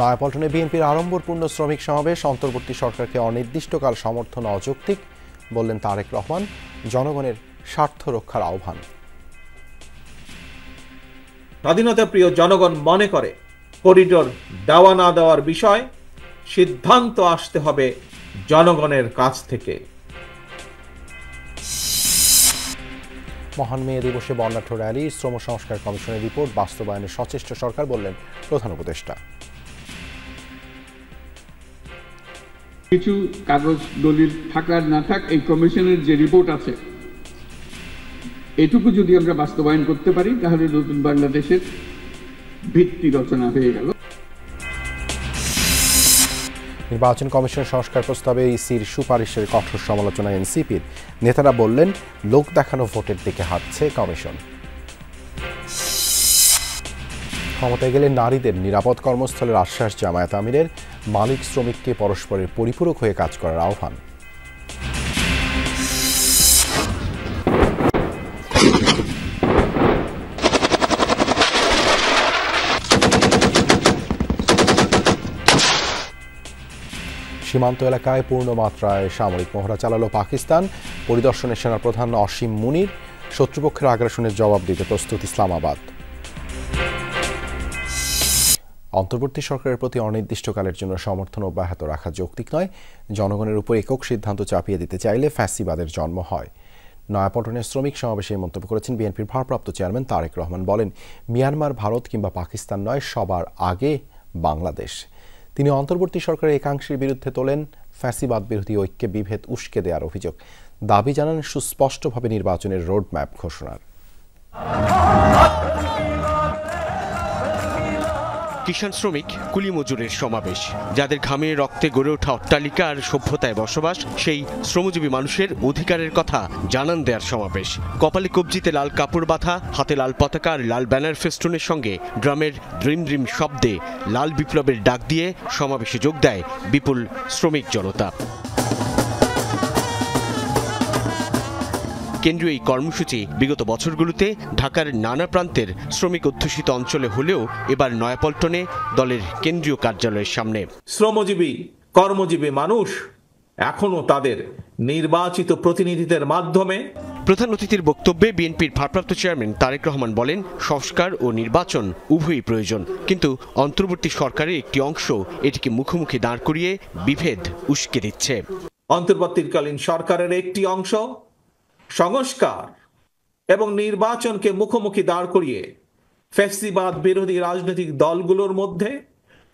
নয়াপল্টনে বিএনপির আড়ম্বরপূর্ণ শ্রমিক সমাবেশ, অন্তর্বর্তী সরকারকে অনির্দিষ্টকাল সমর্থন অযৌক্তিক বললেন তারেক রহমান। জনগণের স্বার্থ রক্ষার আহ্বান। স্বাধীনতা প্রিয় জনগণ মনে করে করিডোর দেওয়া না দেওয়ার বিষয় সিদ্ধান্ত আসতে হবে জনগণের কাছ থেকে। মহান মে দিবসে বর্ণাঢ্য র্যালি, শ্রম সংস্কার কমিশনের রিপোর্ট বাস্তবায়নে সচেষ্ট সরকার বললেন প্রধান উপদেষ্টা। কিছু কাগজ দলিল থাকার না থাক, এই কমিশনের যে রিপোর্ট আছে এটুকু যদি আমরা বাস্তবায়ন করতে পারি তাহলে নতুন বাংলাদেশের ভিত্তি রচনা হয়ে গেল। নির্বাচন কমিশন সংস্কার প্রস্তাবে ইসির সুপারিশের কঠোর সমালোচনা এনসিপির। নেতারা বললেন লোক দেখানো ভোটের দিকে হাঁটছে কমিশন। ক্ষমতায় গেলে নারীদের নিরাপদ কর্মস্থলের আশ্বাস জামায়াত আমিরের। মালিক শ্রমিককে পরস্পরের পরিপূরক হয়ে কাজ করার আহ্বান। সীমান্ত এলাকায় পূর্ণমাত্রায় সামরিক মহড়া চালালো পাকিস্তান। পরিদর্শনে সেনাপ্রধান অসীম মুনির। শত্রুপক্ষের আগ্রাসনের জবাব দিতে প্রস্তুত ইসলামাবাদ। অন্তর্বর্তী সরকারের প্রতি অনির্দিষ্টকালের জন্য সমর্থন অব্যাহত রাখা যৌক্তিক নয়। জনগণের উপর একক সিদ্ধান্ত চাপিয়ে দিতে চাইলে ফ্যাসিবাদের জন্ম হয়। নয়াপল্টনের শ্রমিক সমাবেশে মন্তব্য করেছেন বিএনপির ভারপ্রাপ্ত চেয়ারম্যান তারেক রহমান। বলেন, মিয়ানমার, ভারত কিংবা পাকিস্তান নয়, সবার আগে বাংলাদেশ। তিনি অন্তর্বর্তী সরকারের একাংশের বিরুদ্ধে তোলেন ফ্যাসিবাদ বিরোধী ঐক্যে বিভেদ উস্কে দেওয়ার অভিযোগ। দাবি জানান সুস্পষ্টভাবে নির্বাচনের রোডম্যাপ ঘোষণার। কিষাণ শ্রমিক, কুলি মজুরের সমাবেশ। যাদের ঘামে রক্তে গড়ে ওঠা অট্টালিকা আর সভ্যতায় বসবাস, সেই শ্রমজীবী মানুষের অধিকারের কথা জানান দেওয়ার সমাবেশ। কপালে কবজিতে লাল কাপড় বাঁধা, হাতে লাল পতাকা আর লাল ব্যানার ফেস্টুনের সঙ্গে ড্রামের ড্রিম ড্রিম শব্দে লাল বিপ্লবের ডাক দিয়ে সমাবেশে যোগ দেয় বিপুল শ্রমিক জনতা। কেন্দ্রীয় এই কর্মসূচি বিগত বছরগুলোতে ঢাকার নানা প্রান্তের শ্রমিক অধ্যুষিত অঞ্চলে হলেও এবার নয়াপল্টনে দলের কেন্দ্রীয় কার্যালয়ের সামনে। শ্রমজীবী কর্মজীবী মানুষ এখনো তাদের নির্বাচিত প্রতিনিধিদের মাধ্যমে। প্রধান অতিথির বক্তব্যে বিএনপির ভারপ্রাপ্ত চেয়ারম্যান তারেক রহমান বলেন, সংস্কার ও নির্বাচন উভয়ই প্রয়োজন, কিন্তু অন্তর্বর্তী সরকারের একটি অংশ এটিকে মুখোমুখি দাঁড় করিয়ে বিভেদ উস্কে দিচ্ছে। অন্তর্বর্তীকালীন সরকারের একটি অংশ সংস্কার এবং নির্বাচনকে মুখোমুখি দাঁড় করিয়ে ফ্যাসিবাদ বিরোধী রাজনৈতিক দলগুলোর মধ্যে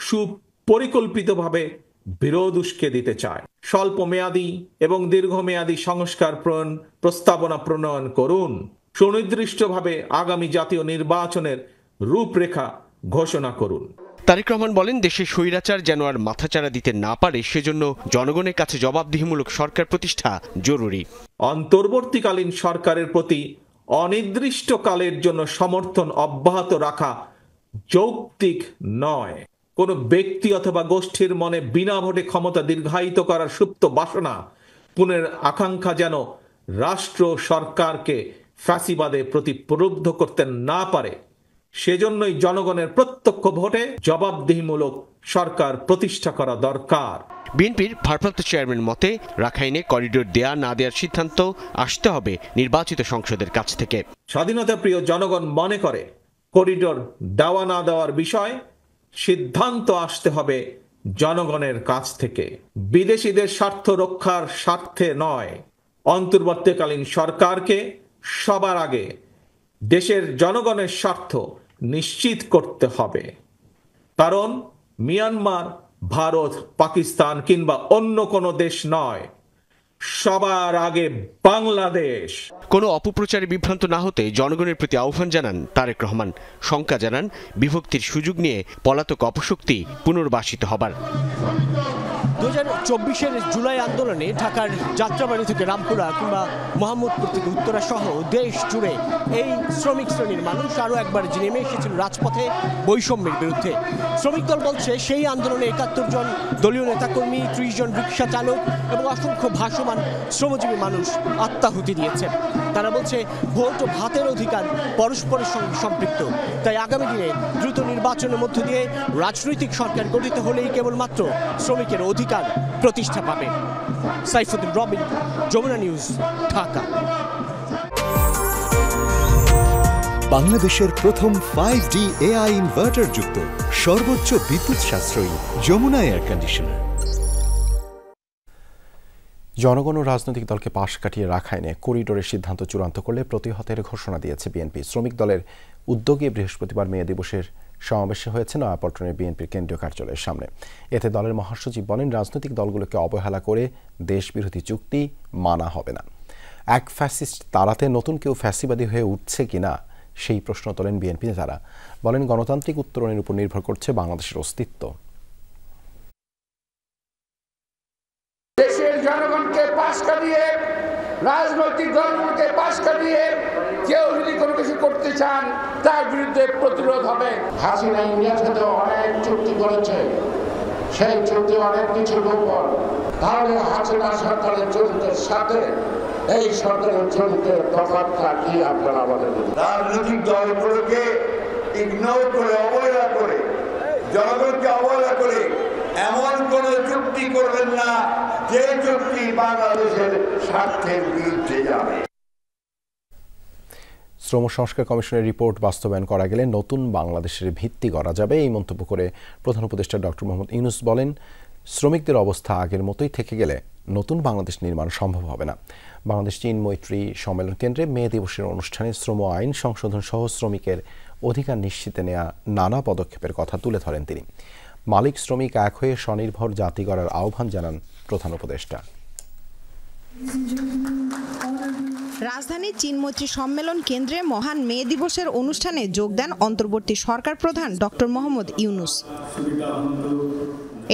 সুপরিকল্পিতভাবে বিরোধ উস্কে দিতে চায়। স্বল্প মেয়াদী এবং দীর্ঘমেয়াদী সংস্কার প্রস্তাবনা প্রণয়ন করুন। সুনির্দিষ্টভাবে আগামী জাতীয় নির্বাচনের রূপরেখা ঘোষণা করুন। তারেক রহমান বলেন, দেশের স্বৈরাচার যেন আর মাথাচাড়া দিতে না পারে, সেজন্য জনগণের কাছে জবাবদিহিমূলক সরকার প্রতিষ্ঠা জরুরি। অন্তর্বর্তীকালীন সরকারের প্রতি অনির্দিষ্টকালের জন্য সমর্থন অব্যাহত রাখা যৌক্তিক নয়। কোনো ব্যক্তি অথবা গোষ্ঠীর মনে বিনা ভোটে ক্ষমতা দীর্ঘায়িত করার সুপ্ত বাসনা, পুনের আকাঙ্ক্ষা যেন রাষ্ট্র সরকারকে ফ্যাসিবাদে প্রতিপ্রলুব্ধ করতে না পারে, সেজন্যই জনগণের প্রত্যক্ষ ভোটে জবাবদিহিমূলক সরকার প্রতিষ্ঠা করা দরকার। বিএনপির ভারপ্রাপ্ত চেয়ারম্যান মতে, রাখাইনে করিডোর দেয়া না দেওয়ার সিদ্ধান্ত আসতে হবে নির্বাচিত সংসদের কাছ থেকে। স্বাধীনতা প্রিয় জনগণ মনে করে করিডোর দেওয়া না দেওয়ার বিষয় সিদ্ধান্ত আসতে হবে জনগণের কাছ থেকে। বিদেশিদের স্বার্থ রক্ষার স্বার্থে নয়, অন্তর্বর্তীকালীন সরকারকে সবার আগে দেশের জনগণের স্বার্থ নিশ্চিত করতে হবে। কারণ মিয়ানমার, ভারত, পাকিস্তান কিংবা অন্য কোনো দেশ নয়, সবার আগে বাংলাদেশ। কোনো অপপ্রচারে বিভ্রান্ত না হতে জনগণের প্রতি আহ্বান জানান তারেক রহমান। শঙ্কা জানান বিভক্তির সুযোগ নিয়ে পলাতক অপশক্তি পুনর্বাসিত হবার। 2024-এর জুলাই আন্দোলনে ঢাকার যাত্রাবাড়ি থেকে রামপুরা কিংবা মোহাম্মদপুর থেকে উত্তরা সহ দেশ জুড়ে এই শ্রমিক শ্রেণীর মানুষ আরও একবার নেমে এসেছিল রাজপথে বৈষম্যের বিরুদ্ধে। শ্রমিক দল বলছে, সেই আন্দোলনে 71 জন দলীয় নেতাকর্মী, 30 জন রিক্সা চালক এবং অসংখ্য ভাসমান শ্রমজীবী মানুষ আত্মাহুতি দিয়েছে। তারা বলছে ভোট ও ভাতের অধিকার পরস্পরের সঙ্গে সম্পৃক্ত। তাই আগামী দিনে দ্রুত নির্বাচনের মধ্য দিয়ে রাজনৈতিক সরকার গঠিত হলেই কেবলমাত্র শ্রমিকের অধিকার প্রতিষ্ঠা পাবে। সাইফুদ্দিন রবিন, যমুনা নিউজ, ঢাকা। বাংলাদেশের প্রথম 5G AI ইনভার্টার যুক্ত সর্বোচ্চ বিদ্যুৎ সাশ্রয়ী যমুনা এয়ার কন্ডিশনার। জনগণ ও রাজনৈতিক দলকে পাশ কাটিয়ে রাখায় নিয়ে করিডোরের সিদ্ধান্ত চূড়ান্ত করলে প্রতিহতের ঘোষণা দিয়েছে বিএনপি। শ্রমিক দলের উদ্যোগে বৃহস্পতিবার মে দিবসের সমাবেশে হয়েছে নয়াপল্টনের বিএনপির কেন্দ্রীয় কার্যালয়ের সামনে। এতে দলের মহাসচিব বলেন, রাজনৈতিক দলগুলোকে অবহেলা করে দেশবিরোধী চুক্তি মানা হবে না। এক ফ্যাসিস্ট তাড়াতে নতুন কেউ ফ্যাসিবাদী হয়ে উঠছে কিনা সেই প্রশ্ন তোলেন বিএনপি নেতারা। বলেন, গণতান্ত্রিক উত্তরণের উপর নির্ভর করছে বাংলাদেশের অস্তিত্ব। দেশের জনগণকে পাশ কাটিয়ে, রাজনৈতিক দলগুলোকে পাশ কাটিয়ে কেউ যদি কোনো কিছু করতে চান তার বিরুদ্ধে প্রতিরোধ হবে। হাসিনা ইন্ডিয়ার সাথে অনেক চুক্তি করেছে, সেই চুক্তি অনেক কিছু গোপন। তাহলে হাসিনা সরকারের চুক্তির সাথে এই সরকারের চুক্তির তফাৎটা কি আপনারা আমাদের রাজনৈতিক দলগুলোকে ইগনোর করে, অবহেলা করে, জনগণকে অবহেলা করে এমন কোন চুক্তি করবেন না যে চুক্তি বাংলাদেশের স্বার্থের বিরুদ্ধে যাবে। শ্রম সংস্কার কমিশনের রিপোর্ট বাস্তবায়ন করা গেলে নতুন বাংলাদেশের ভিত্তি গড়া যাবে, এই মন্তব্য করে প্রধান উপদেষ্টা ডক্টর মোহাম্মদ ইউনূস বলেন, শ্রমিকদের অবস্থা আগের মতোই থেকে গেলে নতুন বাংলাদেশ নির্মাণ সম্ভব হবে না। বাংলাদেশ চীন মৈত্রী সম্মেলন কেন্দ্রে মে দিবসের অনুষ্ঠানে শ্রম আইন সংশোধন সহ শ্রমিকের অধিকার নিশ্চিতে নেওয়া নানা পদক্ষেপের কথা তুলে ধরেন তিনি। মালিক শ্রমিক এক হয়ে স্বনির্ভর জাতি গড়ার আহ্বান জানান প্রধান উপদেষ্টা। রাজধানীর চীন মৈত্রী সম্মেলন কেন্দ্রে মহান মে দিবসের অনুষ্ঠানে যোগ দেন অন্তর্বর্তী সরকার প্রধান ডক্টর মোহাম্মদ ইউনূস।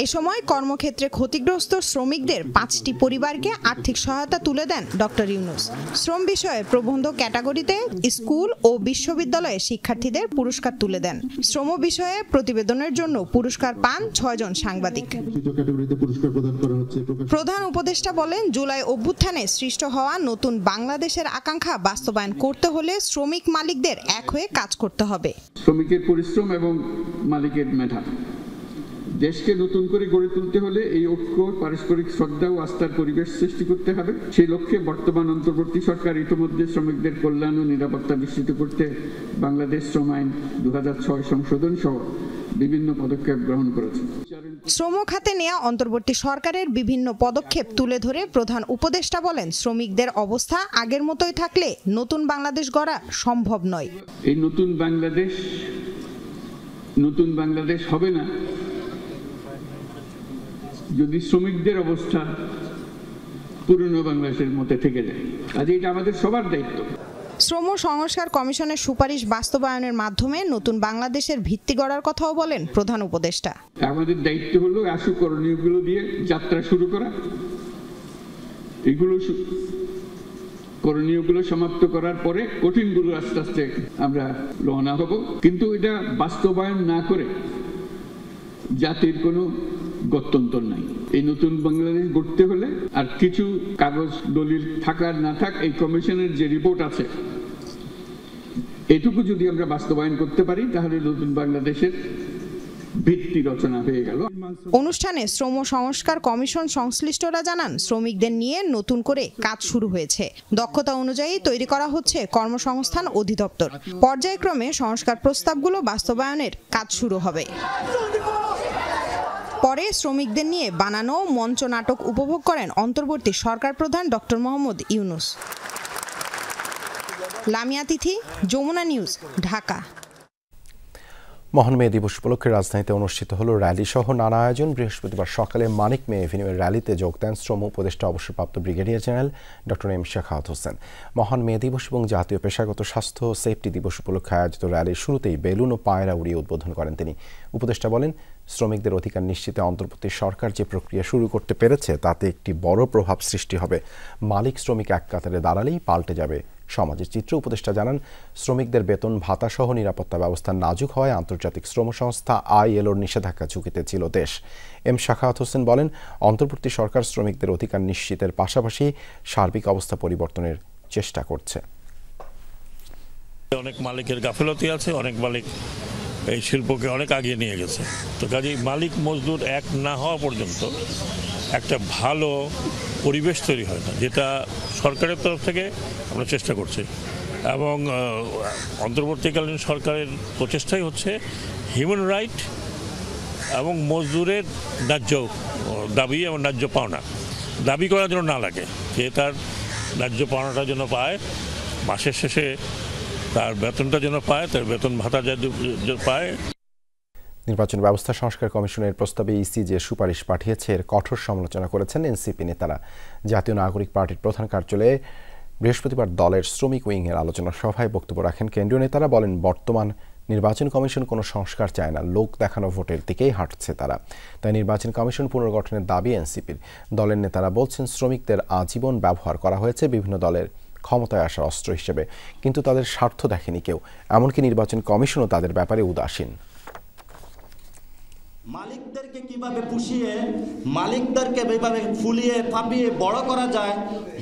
এ সময় কর্মক্ষেত্রে ক্ষতিগ্রস্ত শ্রমিকদের 5টি পরিবারকে আর্থিক সহায়তা তুলে দেন ডক্টর ইউনূস। শ্রম বিষয়ে প্রবন্ধ ক্যাটাগরিতে স্কুল ও বিশ্ববিদ্যালয়ের শিক্ষার্থীদের পুরস্কার তুলে দেন। শ্রম বিষয়ে প্রতিবেদনের জন্য পুরস্কার পান 6 জন সাংবাদিক। প্রধান উপদেষ্টা বলেন, জুলাই অভ্যুত্থানে সৃষ্ট হওয়া নতুন বাংলাদেশের আকাঙ্ক্ষা বাস্তবায়ন করতে হলে শ্রমিক মালিকদের এক হয়ে কাজ করতে হবে। শ্রমিকের পরিশ্রম এবং মালিকের মেধা, দেশকে নতুন করে গড়ে তুলতে হলে এই ঐক্য, পারস্পরিক শ্রদ্ধা ও আস্থার পরিবেশ সৃষ্টি করতে হবে। সেই লক্ষ্যে বর্তমান অন্তর্বর্তী সরকার ইতিমধ্যে শ্রমিকদের কল্যাণ ও নিরাপত্তা নিশ্চিত করতে বাংলাদেশ শ্রম আইন 2006 সংশোধন সহ বিভিন্ন পদক্ষেপ গ্রহণ করেছে। শ্রম খাতে নেওয়া অন্তর্বর্তী সরকারের বিভিন্ন পদক্ষেপ তুলে ধরে প্রধান উপদেষ্টা বলেন, শ্রমিকদের অবস্থা আগের মতোই থাকলে নতুন বাংলাদেশ গড়া সম্ভব নয়। এই নতুন বাংলাদেশ হবে না যদি শ্রমিকদের অবস্থা পুরনো বাংলাদেশের মধ্যে থেকে যায়। আজ এটা আমাদের সবার দায়িত্ব। শ্রম সংস্কার কমিশনের সুপারিশ বাস্তবায়নের মাধ্যমে নতুন বাংলাদেশের ভিত্তি গড়ার কথাও বলেন প্রধান উপদেষ্টা। আমাদের দায়িত্ব হলো আশু করণীয়গুলো দিয়ে যাত্রা শুরু করা, এগুলো করণীয়গুলো সমাপ্ত করার পরে কঠিনগুলো আস্তে আস্তে আমরা রওনা হব। কিন্তু এটা বাস্তবায়ন না করে জাতির কোনো গত্যন্তর নাই। এই নতুন বাংলাদেশ গড়তে হলে আর কিছু কাগজ দলিল থাকার না থাক, এই কমিশনের যে রিপোর্ট আছে এটুকু যদি আমরা বাস্তবায়ন করতে পারি তাহলে নতুন বাংলাদেশের ভিত্তি রচনা হয়ে গেল। অনুষ্ঠানে শ্রম সংস্কার কমিশন সংশ্লিষ্টরা জানান, শ্রমিকদের নিয়ে নতুন করে কাজ শুরু হয়েছে। দক্ষতা অনুযায়ী তৈরি করা হচ্ছে কর্মসংস্থান অধিদপ্তর। পর্যায়ক্রমে সংস্কার প্রস্তাবগুলো বাস্তবায়নের কাজ শুরু হবে। পরে শ্রমিকদের নিয়ে বানানো মঞ্চ নাটক উপভোগ করেন অন্তর্বর্তী সরকার প্রধান ডক্টর মোহাম্মদ ইউনূস। লামিয়া তিথি, যমুনা নিউজ, ঢাকা। মহান মে দিবস উপলক্ষে রাজধানীতে অনুষ্ঠিত হল র্যালি সহ নানা আয়োজন। বৃহস্পতিবার সকালে মানিক মে এভিনিউয়ের র্যালিতে যোগ দেন শ্রম উপদেষ্টা অবসরপ্রাপ্ত brigadier general doctor M Shakhawat Hossain. মহান মে দিবস এবং জাতীয় পেশাগত স্বাস্থ্য ও সেফটি দিবস উপলক্ষে আয়োজিত র্যালির শুরুতেই বেলুন ও পায়রা উড়িয়ে উদ্বোধন করেন তিনি। উপদেষ্টা বলেন, শ্রমিকদের অধিকার নিশ্চিতে অন্তর্বর্তী সরকার যে প্রক্রিয়া শুরু করতে পেরেছে তাতে একটি বড় প্রভাব সৃষ্টি হবে। মালিক শ্রমিক এক কাতারে দাঁড়ালেই পাল্টে যাবে সমাজের চিত্র। উপদেষ্টা জানান, শ্রমিকদের বেতন ভাতা সহ নিরাপত্তা ব্যবস্থা নাজুক হওয়ায় আন্তর্জাতিক শ্রম সংস্থা ILOর নিষেধাজ্ঞা ঝুঁকিতে ছিল দেশ। এম শাখাওয়াত হোসেন বলেন, অন্তর্বর্তী সরকার শ্রমিকদের অধিকার নিশ্চিতের পাশাপাশি সার্বিক অবস্থা পরিবর্তনের চেষ্টা করছে। অনেক মালিকের গাফিলতি আছে, অনেক মালিক এই শিল্পকে অনেক আগিয়ে নিয়ে গেছে। তো কাজেই মালিক মজদুর এক না হওয়া পর্যন্ত একটা ভালো পরিবেশ তৈরি হয় না, যেটা সরকারের তরফ থেকে আমরা চেষ্টা করছি। এবং অন্তর্বর্তীকালীন সরকারের প্রচেষ্টাই হচ্ছে হিউম্যান রাইট এবং মজদুরের ন্যায্য দাবি এবং ন্যায্য পাওনা দাবি করার জন্য না লাগে, যে তার ন্যায্য পাওনাটার জন্য পায়, মাসের শেষে তার বেতনটা যেন পায়, তার বেতন ভাতা পায়। নির্বাচন ব্যবস্থা সংস্কার কমিশনের প্রস্তাবে ইসি যে সুপারিশ পাঠিয়েছে এর কঠোর সমালোচনা করেছেন এনসিপি নেতারা। জাতীয় নাগরিক পার্টির প্রধান কার্যালয়ে বৃহস্পতিবার দলের শ্রমিক উইংয়ের আলোচনা সভায় বক্তব্য রাখেন কেন্দ্রীয় নেতারা। বলেন, বর্তমান নির্বাচন কমিশন কোনো সংস্কার চায় না, লোক দেখানো ভোটের দিকেই হাঁটছে তারা। তাই নির্বাচন কমিশন পুনর্গঠনের দাবি এনসিপির। দলের নেতারা বলছেন, শ্রমিকদের আজীবন ব্যবহার করা হয়েছে বিভিন্ন দলের ক্ষমতায় আসার অস্ত্র হিসেবে, কিন্তু তাদের স্বার্থ দেখেনি কেউ। এমনকি নির্বাচন কমিশনও তাদের ব্যাপারে উদাসীন। মালিকদেরকে কিভাবে পুষিয়ে, মালিকদেরকে কিভাবে ফুলিয়ে ফাঁপিয়ে বড় করা যায়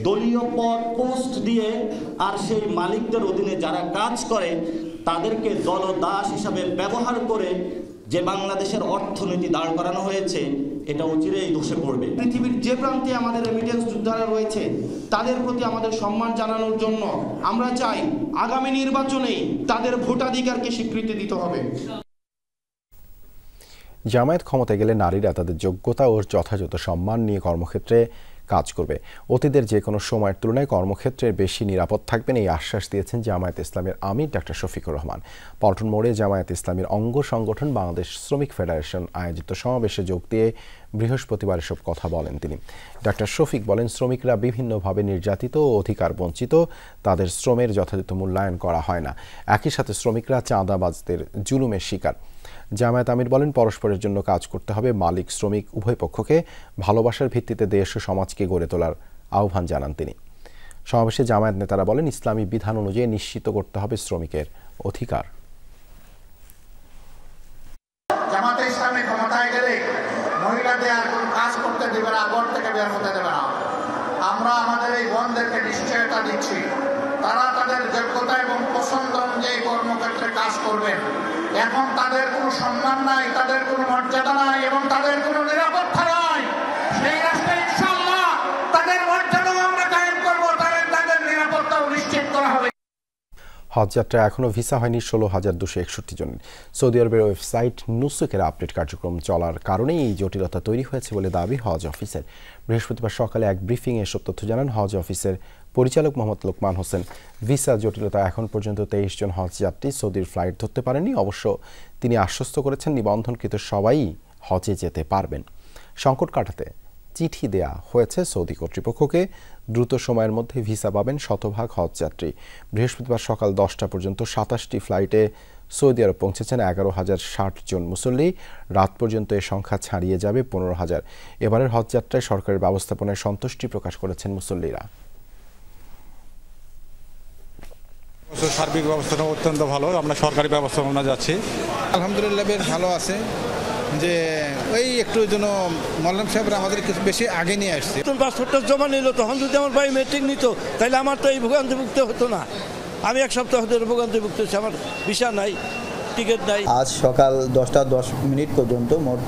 দলীয় পদ পোস্ট দিয়ে, আর সেই মালিকদের অধীনে যারা কাজ করে তাদেরকে দলদাস হিসাবে ব্যবহার করে যে বাংলাদেশের অর্থনীতি দাঁড় করানো হয়েছে, এটা অচিরেই ধসে পড়বে। পৃথিবীর যে প্রান্তে আমাদের রেমিটেন্স যোদ্ধারা রয়েছে তাদের প্রতি আমাদের সম্মান জানানোর জন্য আমরা চাই আগামী নির্বাচনেই তাদের ভোটাধিকারকে স্বীকৃতি দিতে হবে। জামায়াত ক্ষমতায় গেলে নারীরা তাদের যোগ্যতা ও যথাযথ সম্মান নিয়ে কর্মক্ষেত্রে কাজ করবে। অতীতের যে কোনো সময়ের তুলনায় কর্মক্ষেত্রে বেশি নিরাপদ থাকবেন, এই আশ্বাস দিয়েছেন জামায়াত ইসলামের আমির ডক্টর শফিকুর রহমান। পল্টন মোড়ে জামায়াত ইসলামের অঙ্গ সংগঠন বাংলাদেশ শ্রমিক ফেডারেশন আয়োজিত সমাবেশে যোগ দিয়ে বৃহস্পতিবার এসব কথা বলেন তিনি। ডক্টর শফিক বলেন, শ্রমিকরা বিভিন্নভাবে নির্যাতিত ও অধিকার বঞ্চিত, তাদের শ্রমের যথাযথ মূল্যায়ন করা হয় না। একই সাথে শ্রমিকরা চাঁদাবাজদের জুলুমের শিকার। জামায়াত আমির বলেন, পরস্পরের জন্য কাজ করতে হবে। মালিক শ্রমিক উভয় পক্ষকে ভালোবাসার ভিত্তিতে দেশ ও সমাজকে গড়ে তোলার আহ্বান জানান তিনি। সমাবেশে জামায়াত নেতারা বলেন, ইসলামী বিধান অনুযায়ী নিশ্চিত করতে হবে শ্রমিকের অধিকার। জামাতে ইসলামী ক্ষমতায় গেলে মহিলাদের আর কোনো কাজ করতে দেবে না, ঘর থেকে বের হতে দেবে না। আমরা আমাদের এই বোনদেরকে নিশ্চয়তা দিচ্ছি, তারা তাদের যোগ্যতা এবং পছন্দ অনুযায়ী কর্মক্ষেত্রে কাজ করবেন। এখন তাদের কোনো সম্মান নাই, তাদের কোনো মর্যাদা নাই এবং তাদের কোনো নিরাপত্তা নাই। সেই রাষ্ট্রে ইনশাআল্লাহ তাদের মর্যাদা আমরা কায়েম করব, তাদের নিরাপত্তাও নিশ্চিত করা হবে। হজ যাত্রা এখনও ভিসা হয়নি 16,261 জনের। সৌদি আরবের ওয়েবসাইট নুসুকের আপডেট কার্যক্রম চলার কারণেই এই জটিলতা তৈরি হয়েছে বলে দাবি হজ অফিসের। বৃহস্পতিবার সকালে এক ব্রিফিংয়ে এসব তথ্য জানান হজ অফিসের পরিচালক মোহাম্মদ লোকমান হোসেন। ভিসা জটিলতা এখন পর্যন্ত 23 জন হজ যাত্রী সৌদির ফ্লাইট ধরতে পারেননি। অবশ্য তিনি আশ্বস্ত করেছেন, নিবন্ধনকৃত সবাই হজে যেতে পারবেন। সংকট কাটাতে চিঠি দেয়া হয়েছে সৌদি কর্তৃপক্ষকে। দ্রুত সময়ের মধ্যে ভিসা পাবেন শতভাগ হজযাত্রী। বৃহস্পতিবার সকাল 10টা পর্যন্ত 27টি ফ্লাইটে সৌদি আরব পৌঁছেছেন 11,060 জন মুসল্লি। রাত পর্যন্ত এ সংখ্যা ছাড়িয়ে যাবে 15,000। এবারের হজযাত্রায় সরকারের ব্যবস্থাপনায় সন্তুষ্টি প্রকাশ করেছেন মুসল্লিরা। সার্বিক ব্যবস্থাটা অত্যন্ত ভালো, আমরা সরকারি ব্যবস্থাপনা যাচ্ছি, আলহামদুলিল্লাহ বেশ ভালো আছে। যে ওই একটু যেন মল্লাম সাহেবরা আমাদের কিছু বেশি আগে নিয়ে আসছে। পাসপোর্টটা জমা নিল, তখন যদি আমার ভাই মেট্রিক নিত তাহলে আমার তো এই ভোগান্তিভুক্ত হতো না। আমি এক সপ্তাহ ধরে ভোগান্তিভুক্ত হচ্ছে, আমার ভিসা নাই, টিকিট নাই। আজ সকাল 10টা 10 মিনিট পর্যন্ত মোট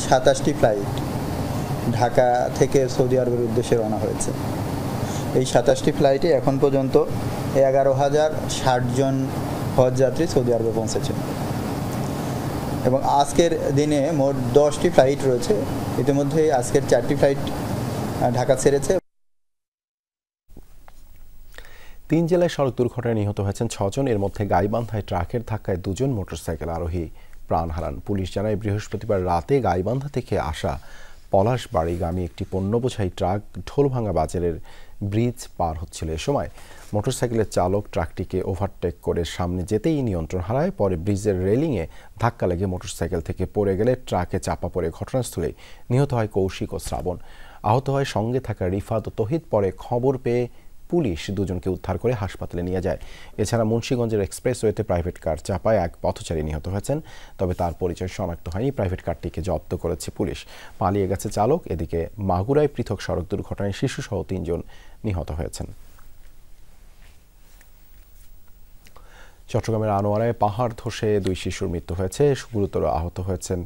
27টি ফ্লাইট ঢাকা থেকে সৌদি আরবের উদ্দেশ্যে রওনা হয়েছে। এই 27টি ফ্লাইটে এখন পর্যন্ত 11,060 জন হজযাত্রী সৌদি আরবে পৌঁছেছেন এবং আজকের দিনে মোট 10টি ফ্লাইট রয়েছে। ইতিমধ্যে আজকের 4টি ফ্লাইট ঢাকা ছেড়েছে। 3 জেলায় সড়ক দুর্ঘটনায় নিহত হয়েছেন 6 জন। এর মধ্যে গাইবান্ধায় ট্রাকের ধাক্কায় 2 জন মোটরসাইকেল আরোহী প্রাণ হারান। পুলিশ জানায়, বৃহস্পতিবার রাতে গাইবান্ধা থেকে আসা পলাশবাড়িগামী একটি পণ্যবোঝাই ট্রাক ঢোলভাঙ্গা বাজারের ব্রিজ পার হচ্ছিল। এ সময় মোটরসাইকেলের চালক ট্রাকটিকে ওভারটেক করে সামনে যেতেই নিয়ন্ত্রণ হারায়। পরে ব্রিজের রেলিংয়ে ধাক্কা লেগে মোটরসাইকেল থেকে পড়ে গেলে ট্রাকে চাপা পড়ে ঘটনাস্থলে নিহত হয় কৌশিক ও শ্রাবণ। আহত হয় সঙ্গে থাকা রিফাত ও তহিদ। পরে খবর পেয়ে পুলিশ 2 জনকে উদ্ধার করে হাসপাতালে নিয়ে যায়। এছাড়া মুন্সিগঞ্জের এক্সপ্রেসওয়েতে প্রাইভেট কার চাপায় এক পথচারী নিহত হয়েছেন, তবে তার পরিচয় শনাক্ত হয়নি। প্রাইভেট কারটিকে জব্দ করেছে পুলিশ। পালিয়ে গেছে চালক। এদিকে মাগুরায় পৃথক সড়ক দুর্ঘটনায় শিশুসহ 3 জন নিহত হয়েছেন। চট্টগ্রামের আনোয়ারায় পাহাড় ধসে 2 শিশুর মৃত্যু হয়েছে, গুরুতর আহত হয়েছেন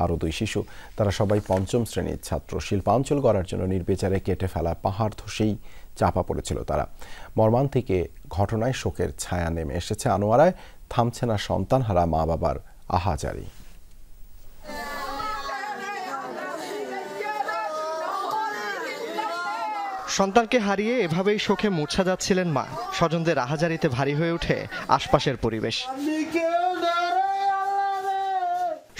আরও 2 শিশু। তারা সবাই 5ম শ্রেণীর ছাত্র। শিল্পাঞ্চল গড়ার জন্য নির্বিচারে কেটে ফেলা পাহাড় ধসেই চাপা পড়েছিল তারা। মর্মান্তিক ঘটনায় শোকের ছায়া নেমে এসেছে আনোয়ারায়। থামছে না সন্তানহারা মা বাবার আহাজারি। সন্তানকে হারিয়ে এভাবেই শোকে মূর্ছা যাচ্ছিলেন মা। স্বজনদের আহাজারিতে ভারী হয়ে ওঠে আশপাশের পরিবেশ।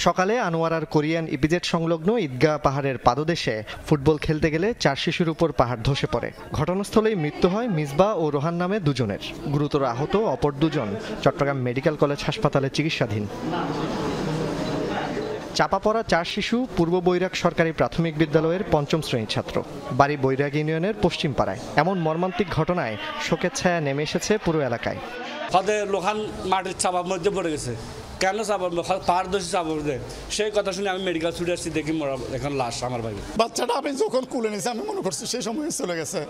সকালে আনোয়ারার কোরিয়ান ইপিজেড সংলগ্ন ঈদগাহ পাহাড়ের পাদদেশে ফুটবল খেলতে গেলে 4 শিশুর উপর পাহাড় ধসে পড়ে। ঘটনাস্থলেই মৃত্যু হয় মিসবা ও রোহান নামে 2 জনের। গুরুতর আহত অপর 2 জন চট্টগ্রাম মেডিকেল কলেজ হাসপাতালে চিকিৎসাধীন। চাপা পড়া 4 শিশু পূর্ব বৈরাগ সরকারি প্রাথমিক বিদ্যালয়ের 5ম শ্রেণীর ছাত্র, বাড়ি বৈরাগ ইউনিয়নের পশ্চিম পাড়ায়। এমন মর্মান্তিক ঘটনায় শোকের ছায়া নেমে এসেছে পুরো এলাকায়। লোহান মাটির চাপার মধ্যে পড়ে গেছে, কেন চাপার পাহাড় দোষী চাপা সেই কথা শুনে আমি মেডিকেল ছুটে আসছি, দেখি এখন লাশ আমার ভাই। বাচ্চাটা আমি যখন কুলে নিয়েছি আমি মনে করছি সেই সময় চলে গেছে।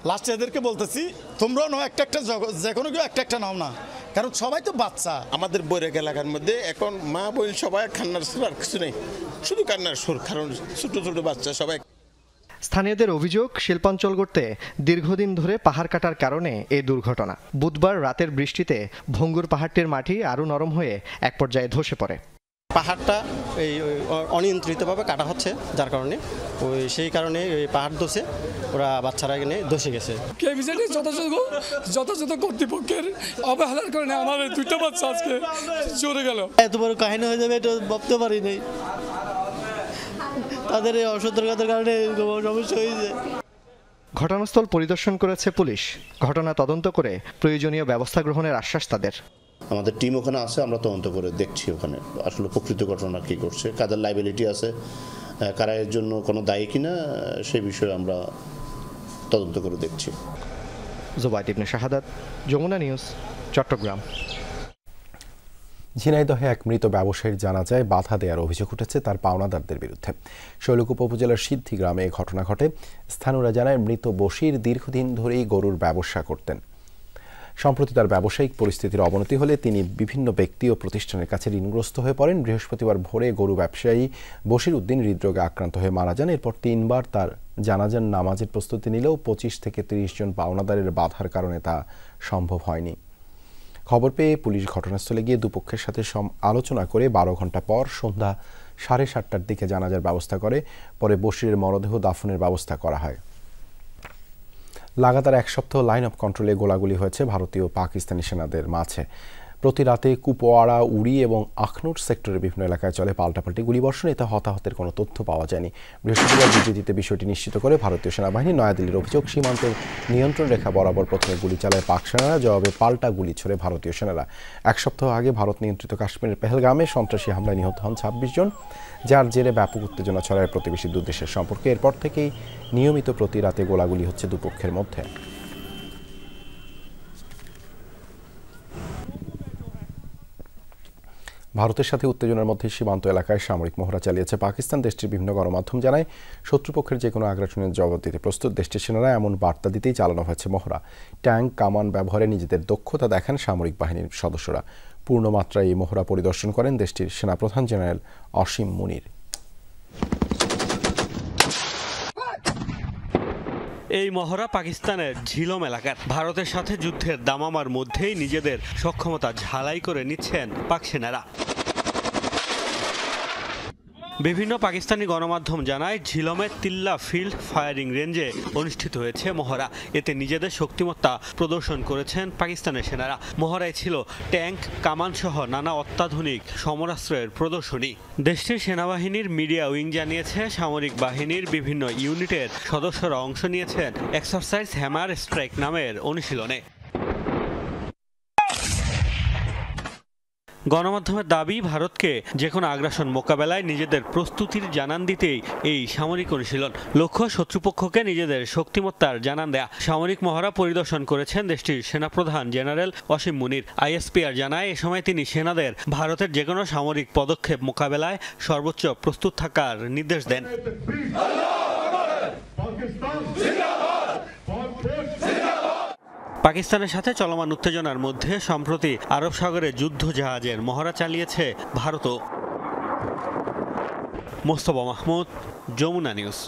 লাস্টে এদেরকে বলতেছি তোমরাও নাও একটা যে কোনো কেউ একটা নাও না, কারণ সবাই তো বাচ্চা। আমাদের বৈরাগ এলাকার মধ্যে এখন মা বোন সবাই কান্নার সুর, আর কিছু নেই, শুধু কান্নার সুর, কারণ ছোট ছোট বাচ্চা সবাই। স্থানীয়দের অভিযোগ, শিল্পাঞ্চল গড়তে দীর্ঘদিন ধরে পাহাড় কাটার কারণে এই দুর্ঘটনা। বুধবার রাতের বৃষ্টিতে ভঙ্গুর পাহাড়টির মাটি আরও নরম হয়ে এক পর্যায়ে ধসে পড়ে। পাহাড়টা এই অনিয়ন্ত্রিতভাবে কাটা হচ্ছে, যার কারণে সেই কারণে ওই পাহাড় ধসে ওরা বাচ্চারা এখানে ধসে গেছে। যথাযথ কর্তৃপক্ষের অবহেলার কারণে আমার 2টা বাচ্চা আজকে চলে গেল। এত বড় কাহিনী হয়ে যাবে এটা ভাবতে পারিনি। তাদের এই অসতর্কতার কারণে সমস্যা হয়েছে। ঘটনাস্থল পরিদর্শন করেছে পুলিশ। ঘটনা তদন্ত করে প্রয়োজনীয় ব্যবস্থা গ্রহণের আশ্বাস তাদের। আমাদের টিম ওখানে আছে, আমরা তদন্ত করে দেখছি ওখানে আসলে প্রকৃত ঘটনা কী করছে, কাদের লাইবিলিটি আছে, কারা এর জন্য কোনো দায়ী কিনা সেই বিষয়ে আমরা তদন্ত করে দেখছি। জুবাইদ ইবনে শাহাদাত, যমুনা নিউজ, চট্টগ্রাম। ঝিনাইদহে এক মৃত ব্যবসায়ীর জানাজায় বাধা দেওয়ার অভিযোগ উঠেছে তার পাওনাদারদের বিরুদ্ধে। শৈলকুপা উপজেলার সিদ্ধি গ্রামে এই ঘটনা ঘটে। স্থানীয়রা জানায় মৃত বশির দীর্ঘদিন ধরেই গরুর ব্যবসা করতেন। সম্প্রতি তার ব্যবসায়িক পরিস্থিতির অবনতি হলে তিনি বিভিন্ন ব্যক্তি ও প্রতিষ্ঠানের কাছে ঋণগ্রস্ত হয়ে পড়েন। বৃহস্পতিবার ভোরে গরু ব্যবসায়ী বশির উদ্দিন হৃদরোগে আক্রান্ত হয়ে মারা যান। এরপর 3বার তার জানাজার নামাজের প্রস্তুতি নিলেও 25 থেকে 30 জন পাওনাদারের বাধার কারণে তা সম্ভব হয়নি। খবর পেয়ে পুলিশ ঘটনাস্থলে গিয়ে দুপক্ষের সাথে আলোচনা করে 12 ঘন্টা পর সন্ধ্যা 7:30টার দিকে জানাজার ব্যবস্থা করে। পরে বশিরের মরদেহ দাফনের ব্যবস্থা করা হয়। লাগাতার 1 সপ্তাহ লাইন অফ কন্ট্রোলে গোলাগুলি হয়েছে ভারতীয় ও পাকিস্তানি সেনাদের মাঝে। প্রতি রাতে কুপওয়াড়া, উড়ি এবং আখনুর সেক্টরের বিভিন্ন এলাকায় চলে পাল্টাপাল্টি গুলিবর্ষণ। এতে হতাহতের কোনো তথ্য পাওয়া যায়নি। বৃহস্পতিবার বিজেপিতে বিষয়টি নিশ্চিত করে ভারতীয় সেনাবাহিনী। নয়াদিল্লির অভিযোগ, সীমান্তের নিয়ন্ত্রণ রেখা বরাবর প্রথমে গুলি চালায় পাক সেনারা, জবাবে পাল্টা গুলি ছোড়ে ভারতীয় সেনারা। 1 সপ্তাহ আগে ভারত নিয়ন্ত্রিত কাশ্মীরের পেহেলগামে সন্ত্রাসী হামলায় নিহত হন 26 জন, যার জেরে ব্যাপক উত্তেজনা ছড়ায় প্রতিবেশী দুই দেশের সম্পর্কে। এরপর থেকেই নিয়মিত প্রতি রাতে গোলাগুলি হচ্ছে দুপক্ষের মধ্যে। ভারতের সাথে উত্তেজনার মধ্যে সীমান্ত এলাকায় সামরিক মহড়া চালিয়েছে পাকিস্তান। দেশটির বিভিন্ন গণমাধ্যম জানায় শত্রুপক্ষের যে কোনো আগ্রাসনের জবাব দিতে প্রস্তুত। দেশটির সেনারা এমন বার্তা দিতেই চালানো হয়েছে মহড়া। ট্যাঙ্ক, কামান ব্যবহারে নিজেদের দক্ষতা দেখান সামরিক বাহিনীর সদস্যরা। পূর্ণমাত্রায় এই মহড়া পরিদর্শন করেন দেশটির সেনাপ্রধান জেনারেল অসীম মুনির। এই মহড়া পাকিস্তানের ঝিলম এলাকার। ভারতের সাথে যুদ্ধের দামামার মধ্যেই নিজেদের সক্ষমতা ঝালাই করে নিচ্ছেন পাক সেনারা। বিভিন্ন পাকিস্তানি গণমাধ্যম জানায় ঝিলমের তিল্লা ফিল্ড ফায়ারিং রেঞ্জে অনুষ্ঠিত হয়েছে মহড়া। এতে নিজেদের শক্তিমত্তা প্রদর্শন করেছেন পাকিস্তানের সেনারা। মহড়ায় ছিল ট্যাঙ্ক, কামান সহ নানা অত্যাধুনিক সমরাস্ত্রের প্রদর্শনী। দেশটির সেনাবাহিনীর মিডিয়া উইং জানিয়েছে সামরিক বাহিনীর বিভিন্ন ইউনিটের সদস্যরা অংশ নিয়েছেন এক্সারসাইজ হ্যামার স্ট্রাইক নামের অনুশীলনে। গণমাধ্যমের দাবি, ভারতকে যে কোনো আগ্রাসন মোকাবেলায় নিজেদের প্রস্তুতির জানান দিতেই এই সামরিক অনুশীলন। লক্ষ্য শত্রুপক্ষকে নিজেদের শক্তিমত্তার জানান দেয়া। সামরিক মহড়া পরিদর্শন করেছেন দেশটির সেনাপ্রধান জেনারেল অসীম মুনির। আইএসপিআর জানায় এ সময় তিনি সেনাদের ভারতের যে কোনো সামরিক পদক্ষেপ মোকাবেলায় সর্বোচ্চ প্রস্তুত থাকার নির্দেশ দেন। পাকিস্তানের সাথে চলমান উত্তেজনার মধ্যে সম্প্রতি আরব সাগরে যুদ্ধ জাহাজের মহড়া চালিয়েছে ভারতও। মোস্তফা মাহমুদ, যমুনা নিউজ।